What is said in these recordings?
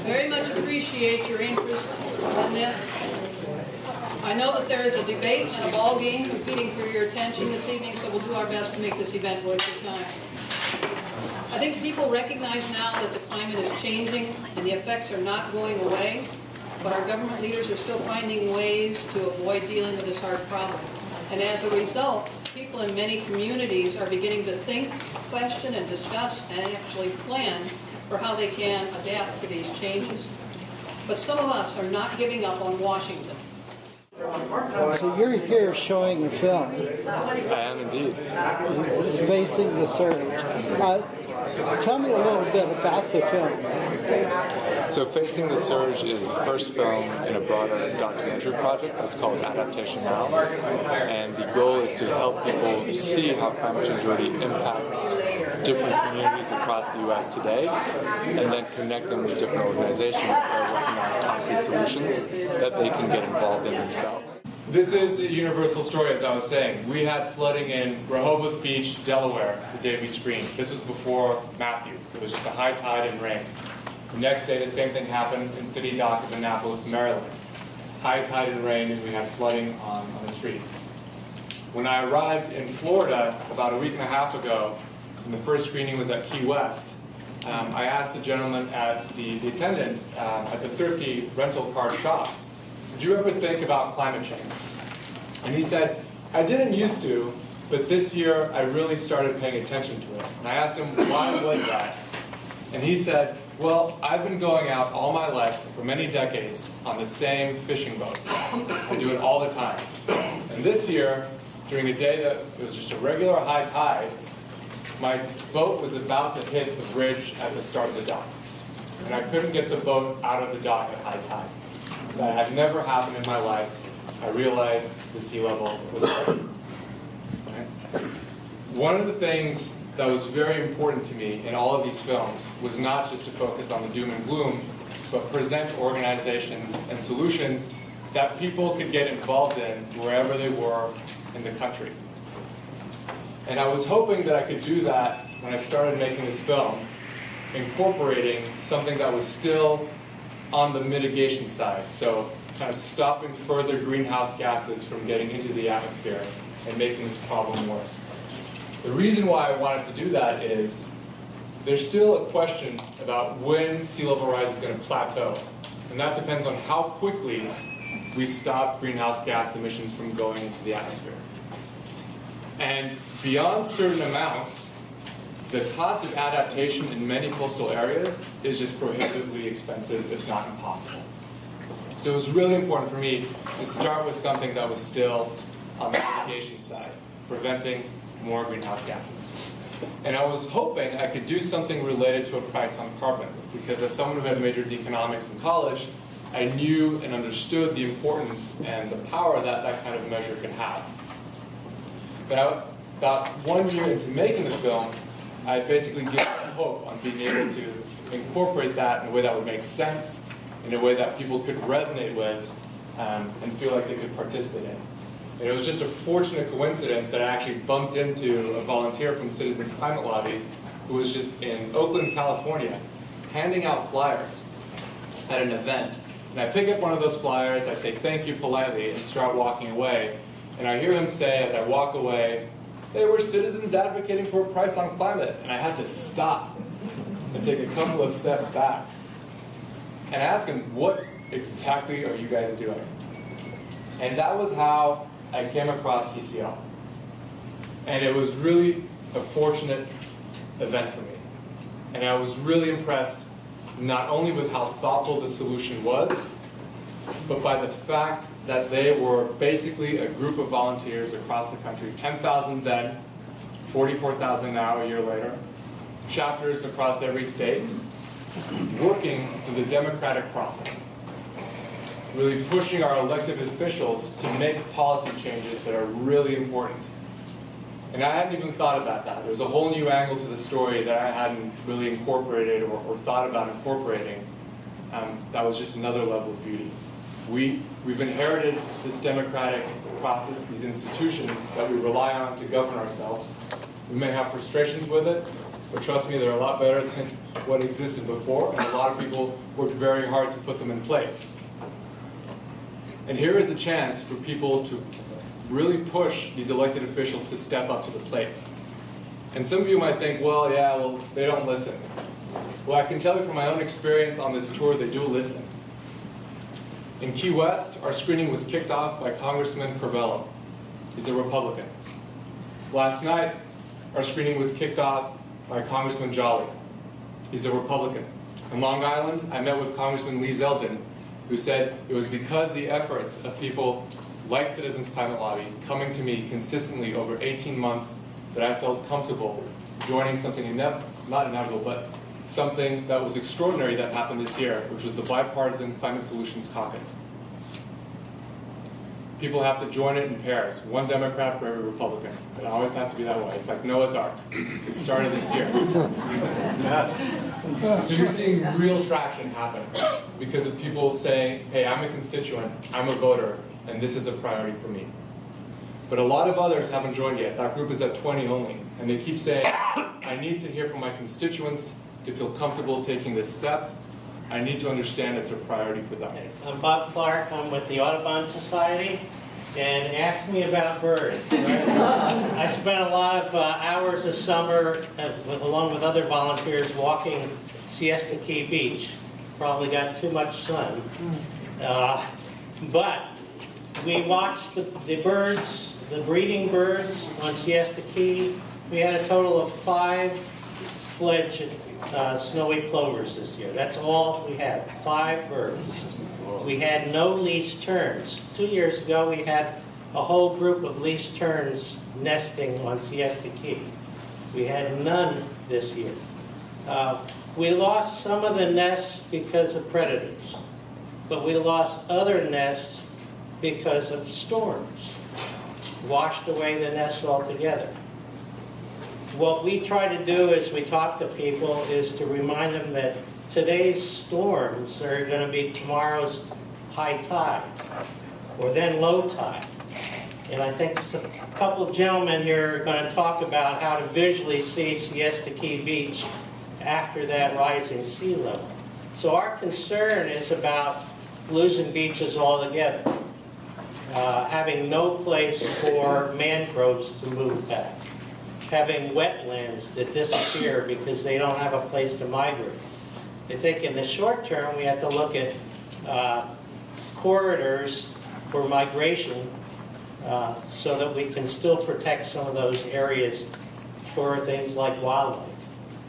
Very much appreciate your interest in this. I know that there is a debate and a ball game competing for your attention this evening, so we'll do our best to make this event worth your time. I think people recognize now that the climate is changing and the effects are not going away, but our government leaders are still finding ways to avoid dealing with this hard problem. And as a result, people in many communities are beginning to think, question, and discuss, and actually plan for how they can adapt to these changes. But some of us are not giving up on Washington. So you're here showing a film. I am indeed. Facing the Surge. Tell me a little bit about the film. So Facing the Surge is the first film in a broader documentary project that's called Adaptation Now. And the goal is to help people see how climate change already impacts different communities across the U.S. today, and then connect them with different organizations that are working on concrete solutions that they can get involved in themselves. This is a universal story, as I was saying. We had flooding in Rehoboth Beach, Delaware, the day we screened. This was before Matthew. It was just a high tide and rain. The next day, the same thing happened in City Dock of Annapolis, Maryland. High tide and rain, and we had flooding on the streets. When I arrived in Florida about a week and a half ago, and the first screening was at Key West, I asked the gentleman at the attendant at the Thrifty rental car shop, did you ever think about climate change? And he said, I didn't used to, but this year I really started paying attention to it. And I asked him, why was that? And he said, well, I've been going out all my life, for many decades, on the same fishing boat. I do it all the time. And this year, during a day that it was just a regular high tide, my boat was about to hit the bridge at the start of the dock. And I couldn't get the boat out of the dock at high tide. That had never happened in my life. I realized the sea level was rising. Okay? One of the things that was very important to me in all of these films was not just to focus on the doom and gloom, but present organizations and solutions that people could get involved in wherever they were in the country. And I was hoping that I could do that when I started making this film, incorporating something that was still on the mitigation side, so kind of stopping further greenhouse gases from getting into the atmosphere and making this problem worse. The reason why I wanted to do that is there's still a question about when sea level rise is going to plateau, and that depends on how quickly we stop greenhouse gas emissions from going into the atmosphere. And beyond certain amounts, the cost of adaptation in many coastal areas is just prohibitively expensive, if not impossible. So it was really important for me to start with something that was still on the mitigation side, preventing more greenhouse gases. And I was hoping I could do something related to a price on carbon, because as someone who had majored in economics in college, I knew and understood the importance and the power that that kind of measure could have. But about 1 year into making the film, I basically given up hope on being able to incorporate that in a way that would make sense, in a way that people could resonate with, and feel like they could participate in. And it was just a fortunate coincidence that I actually bumped into a volunteer from Citizens Climate Lobby who was just in Oakland, California, handing out flyers at an event. And I pick up one of those flyers, I say thank you politely, and start walking away. And I hear him say, as I walk away, they were citizens advocating for a price on climate. And I had to stop and take a couple of steps back and ask him, what exactly are you guys doing? And that was how I came across CCL. And it was really a fortunate event for me. And I was really impressed not only with how thoughtful the solution was, but by the fact that they were basically a group of volunteers across the country, 10,000 then, 44,000 now, a year later, chapters across every state, working through the democratic process, really pushing our elected officials to make policy changes that are really important. And I hadn't even thought about that. There was a whole new angle to the story that I hadn't really incorporated or thought about incorporating. That was just another level of beauty. We've inherited this democratic process, these institutions that we rely on to govern ourselves. We may have frustrations with it, but trust me, they're a lot better than what existed before, and a lot of people worked very hard to put them in place. And here is a chance for people to really push these elected officials to step up to the plate. And some of you might think, well, yeah, well, they don't listen. Well, I can tell you from my own experience on this tour, they do listen. In Key West, our screening was kicked off by Congressman Corbello. He's a Republican. Last night, our screening was kicked off by Congressman Jolly. He's a Republican. In Long Island, I met with Congressman Lee Zeldin, who said it was because the efforts of people like Citizens Climate Lobby coming to me consistently over 18 months that I felt comfortable joining something not inevitable, but something that was extraordinary that happened this year, which was the Bipartisan Climate Solutions Caucus. People have to join it in pairs, one Democrat for every Republican. It always has to be that way. It's like Noah's Ark. It started this year. So you're seeing real traction happen because of people saying, hey, I'm a constituent, I'm a voter, and this is a priority for me. But a lot of others haven't joined yet. That group is at 20 only. And they keep saying, I need to hear from my constituents to feel comfortable taking this step. I need to understand it's a priority for them. I'm Bob Clark. I'm with the Audubon Society. And ask me about birds. Right? I spent a lot of hours this summer, along with other volunteers, walking Siesta Key Beach. Probably got too much sun. But we watched the birds, the breeding birds on Siesta Key. We had a total of 5 fledged snowy plovers this year. That's all we had, 5 birds. We had no least terns. 2 years ago, we had a whole group of least terns nesting on Siesta Key. We had none this year. We lost some of the nests because of predators, but we lost other nests because of storms. Washed away the nests altogether. What we try to do as we talk to people is to remind them that today's storms are going to be tomorrow's high tide, or then low tide. And I think a couple of gentlemen here are going to talk about how to visually see Siesta Key Beach after that rising sea level. So our concern is about losing beaches altogether, having no place for mangroves to move back, having wetlands that disappear because they don't have a place to migrate. I think in the short term, we have to look at corridors for migration so that we can still protect some of those areas for things like wildlife.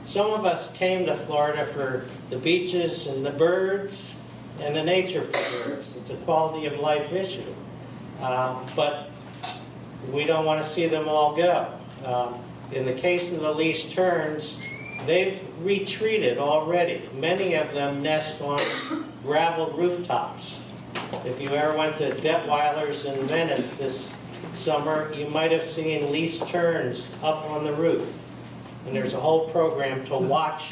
Some of us came to Florida for the beaches and the birds and the nature preserves. It's a quality of life issue. But we don't want to see them all go. In the case of the least terns, they've retreated already. Many of them nest on gravel rooftops. If you ever went to Detweiler's in Venice this summer, you might have seen least terns up on the roof. And there's a whole program to watch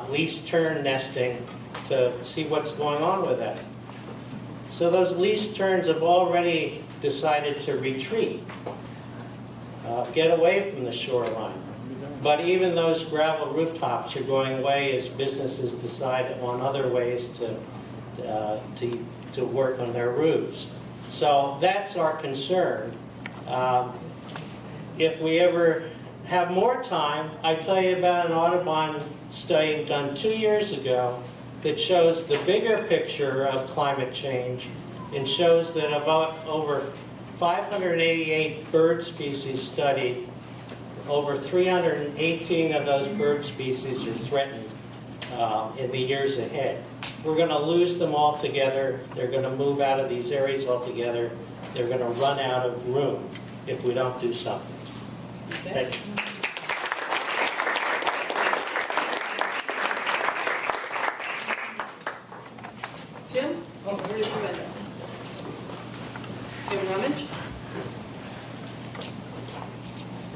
least tern nesting to see what's going on with that. So those least terns have already decided to retreat, get away from the shoreline. But even those gravel rooftops are going away as businesses decide on other ways to work on their roofs. So that's our concern. If we ever have more time, I tell you about an Audubon study done 2 years ago that shows the bigger picture of climate change and shows that about over 588 bird species studied, over 318 of those bird species are threatened in the years ahead. We're going to lose them altogether. They're going to move out of these areas altogether. They're going to run out of room if we don't do something. Thank you. Jim? Oh, where did you end up? Jim Rummage?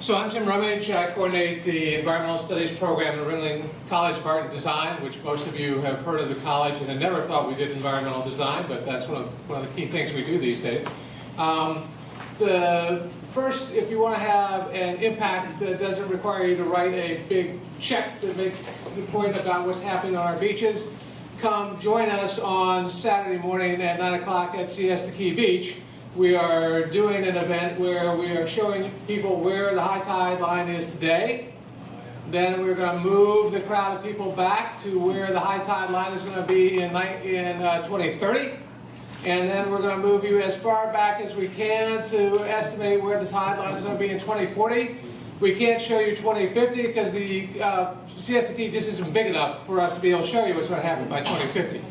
So I'm Tim Rummage. I coordinate the Environmental Studies program at Ringling College of Art and Design, which most of you have heard of the college and have never thought we did environmental design, but that's one of the key things we do these days. The first, if you want to have an impact that doesn't require you to write a big check to make the point about what's happening on our beaches, come join us on Saturday morning at 9 o'clock at Siesta Key Beach. We are doing an event where we are showing people where the high tide line is today. Then we're going to move the crowd of people back to where the high tide line is going to be in 2030. And then we're going to move you as far back as we can to estimate where the tide line is going to be in 2040. We can't show you 2050 because the Siesta Key just isn't big enough for us to be able to show you what's going to happen by 2050.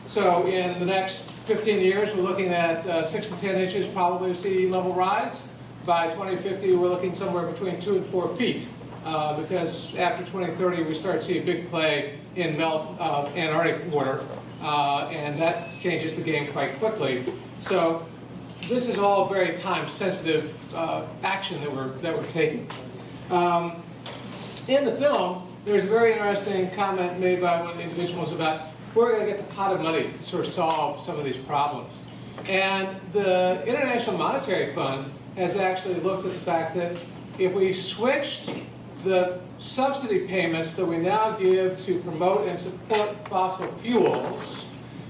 So in the next 15 years, we're looking at 6 to 10 inches probably of sea level rise. By 2050, we're looking somewhere between 2 and 4 feet. Because after 2030, we start to see a big play in melt of Antarctic water. And that changes the game quite quickly. So this is all very time-sensitive action that we're taking. In the film, there's a very interesting comment made by one of the individuals about where we're going to get the pot of money to sort of solve some of these problems. And the International Monetary Fund has actually looked at the fact that if we switched the subsidy payments that we now give to promote and support fossil fuels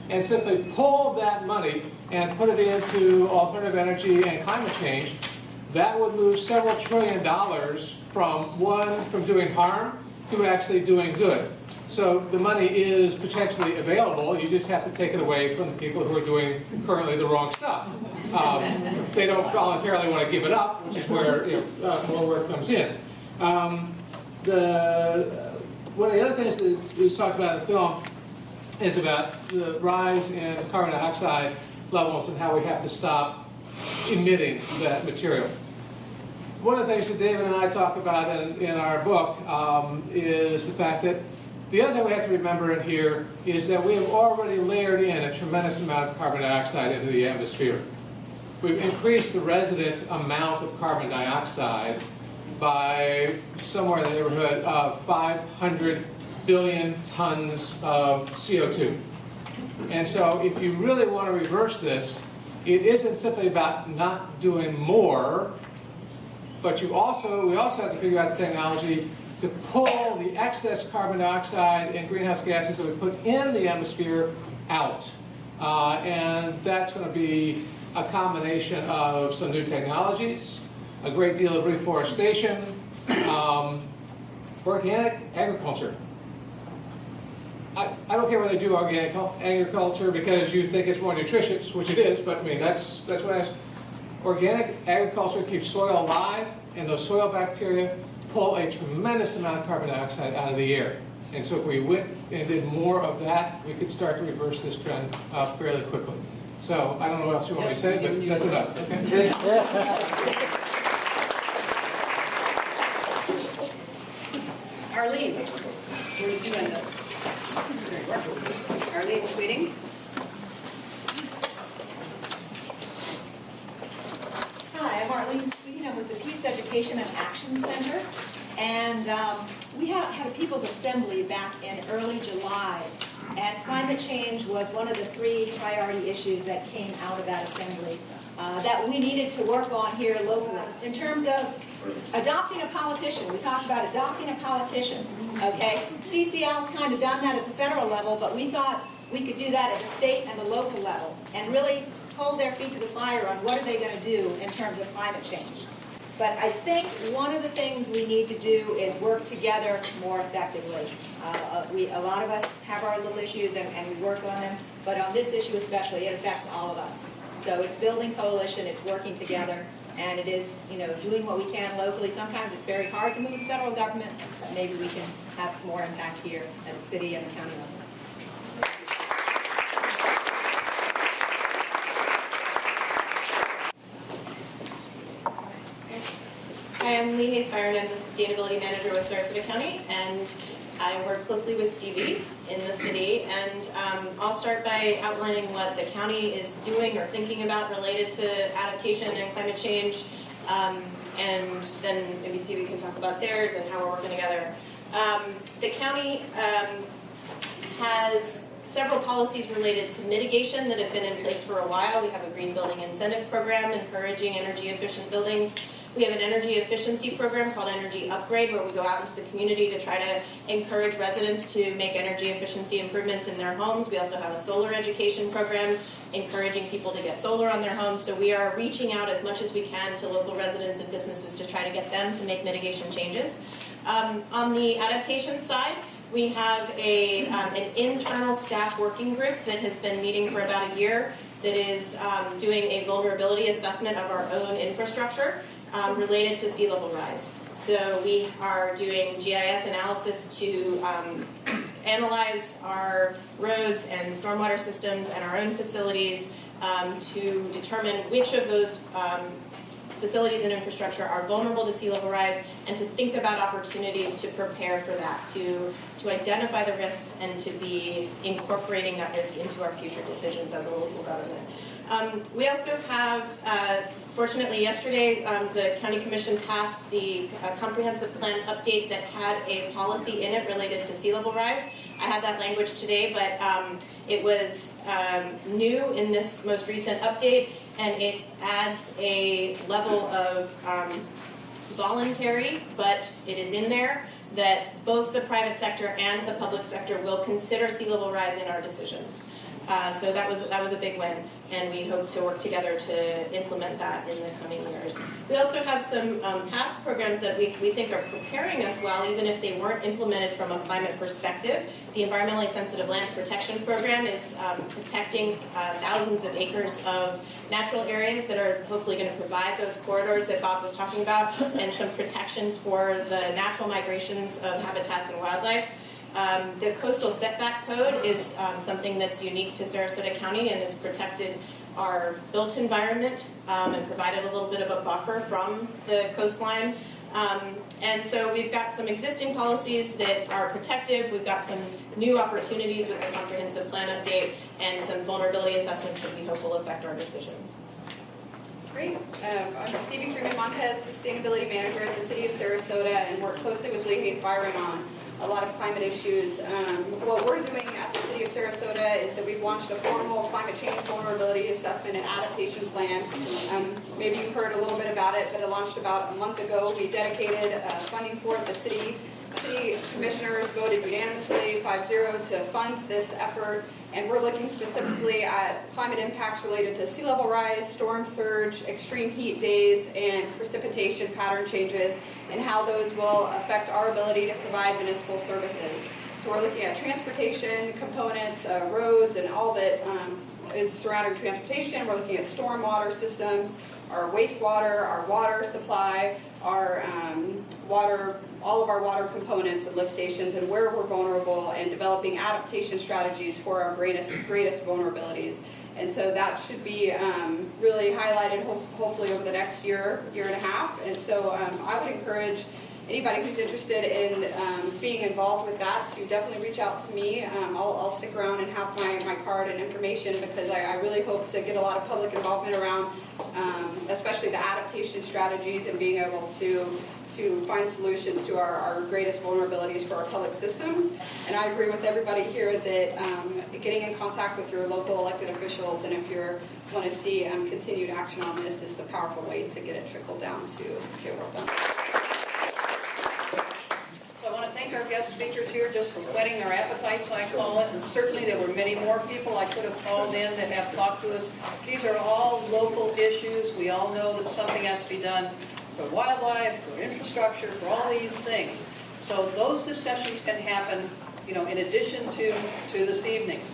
and simply pull that money and put it into alternative energy and climate change, that would move several $1 trillion from doing harm to actually doing good. So the money is potentially available. You just have to take it away from the people who are doing currently the wrong stuff. They don't voluntarily want to give it up, which is where more work comes in. One of the other things that we talked about in the film is about the rise in carbon dioxide levels and how we have to stop emitting that material. One of the things that David and I talk about in our book is the fact that the other thing we have to remember in here is that we have already layered in a tremendous amount of carbon dioxide into the atmosphere. We've increased the resident amount of carbon dioxide by somewhere in the neighborhood of 500 billion tons of CO2. And so if you really want to reverse this, it isn't simply about not doing more, but we also have to figure out the technology to pull the excess carbon dioxide and greenhouse gases that we put in the atmosphere out. And that's going to be a combination of some new technologies, a great deal of reforestation, organic agriculture. I don't care whether they do organic agriculture because you think it's more nutritious, which it is, but I mean, that's what I ask. Organic agriculture keeps soil alive, and those soil bacteria pull a tremendous amount of carbon dioxide out of the air. And so if we went and did more of that, we could start to reverse this trend fairly quickly. So I don't know what else you want me to say, but that's enough. Okay? Arlene, where did you end up? Arlene Sweeting. Hi, I'm Arlene Sweeting. I'm with the Peace Education and Action Center. And we had a People's Assembly back in early July. And climate change was one of the 3 priority issues that came out of that assembly that we needed to work on here locally. In terms of adopting a politician, we talked about adopting a politician, okay? CCL's kind of done that at the federal level, but we thought we could do that at the state and the local level and really hold their feet to the fire on what are they going to do in terms of climate change. But I think one of the things we need to do is work together more effectively. A lot of us have our little issues and we work on them, but on this issue especially, it affects all of us. So it's building coalition, it's working together, and it is, doing what we can locally. Sometimes it's very hard to move the federal government, but maybe we can have some more impact here at the city and the county level. Hi, I'm Lene Aspire, I'm the Sustainability Manager with Sarasota County, and I work closely with Stevie in the city, and I'll start by outlining what the county is doing or thinking about related to adaptation and climate change, and then maybe Stevie can talk about theirs and how we're working together. The county has several policies related to mitigation that have been in place for a while. We have a green building incentive program encouraging energy efficient buildings. We have an energy efficiency program called Energy Upgrade, where we go out into the community to try to encourage residents to make energy efficiency improvements in their homes. We also have a solar education program encouraging people to get solar on their homes. So we are reaching out as much as we can to local residents and businesses to try to get them to make mitigation changes. On the adaptation side, we have an internal staff working group that has been meeting for about a year that is doing a vulnerability assessment of our own infrastructure related to sea level rise. So we are doing GIS analysis to analyze our roads and stormwater systems and our own facilities to determine which of those facilities and infrastructure are vulnerable to sea level rise, and to think about opportunities to prepare for that, to identify the risks and to be incorporating that risk into our future decisions as a local government. We also have, fortunately yesterday, the County Commission passed the comprehensive plan update that had a policy in it related to sea level rise. I have that language today, but it was new in this most recent update, and it adds a level of voluntary, but it is in there, that both the private sector and the public sector will consider sea level rise in our decisions. So that was a big win, and we hope to work together to implement that in the coming years. We also have some past programs that we think are preparing us well, even if they weren't implemented from a climate perspective. The Environmentally Sensitive Lands Protection Program is protecting thousands of acres of natural areas that are hopefully going to provide those corridors that Bob was talking about, and some protections for the natural migrations of habitats and wildlife. The Coastal Setback Code is something that's unique to Sarasota County and has protected our built environment and provided a little bit of a buffer from the coastline. And so we've got some existing policies that are protective. We've got some new opportunities with the comprehensive plan update and some vulnerability assessments that we hope will affect our decisions. Great. I'm Stevie Freeman Montez, Sustainability Manager at the City of Sarasota, and work closely with Lee Hayes Byron on a lot of climate issues. What we're doing at the City of Sarasota is that we've launched a formal climate change vulnerability assessment and adaptation plan. Maybe you've heard a little bit about it, but it launched about a month ago. We dedicated funding for it. The city commissioners voted unanimously 5-0 to fund this effort, and we're looking specifically at climate impacts related to sea level rise, storm surge, extreme heat days, and precipitation pattern changes, and how those will affect our ability to provide municipal services. So we're looking at transportation components, roads, and all that is surrounding transportation. We're looking at stormwater systems, our wastewater, our water supply, our water, all of our water components and lift stations, and where we're vulnerable, and developing adaptation strategies for our greatest vulnerabilities. And so that should be really highlighted hopefully over the next year and a half. And so I would encourage anybody who's interested in being involved with that to definitely reach out to me. I'll stick around and have my card and information, because I really hope to get a lot of public involvement around especially the adaptation strategies and being able to find solutions to our greatest vulnerabilities for our public systems. And I agree with everybody here that getting in contact with your local elected officials, and if you want to see continued action on this, is the powerful way to get it trickled down to get work done. So I want to thank our guest speakers here just for whetting our appetites, I call it, and certainly there were many more people I could have called in that have talked to us. These are all local issues. We all know that something has to be done for wildlife, for infrastructure, for all these things. So those discussions can happen, in addition to this evening's.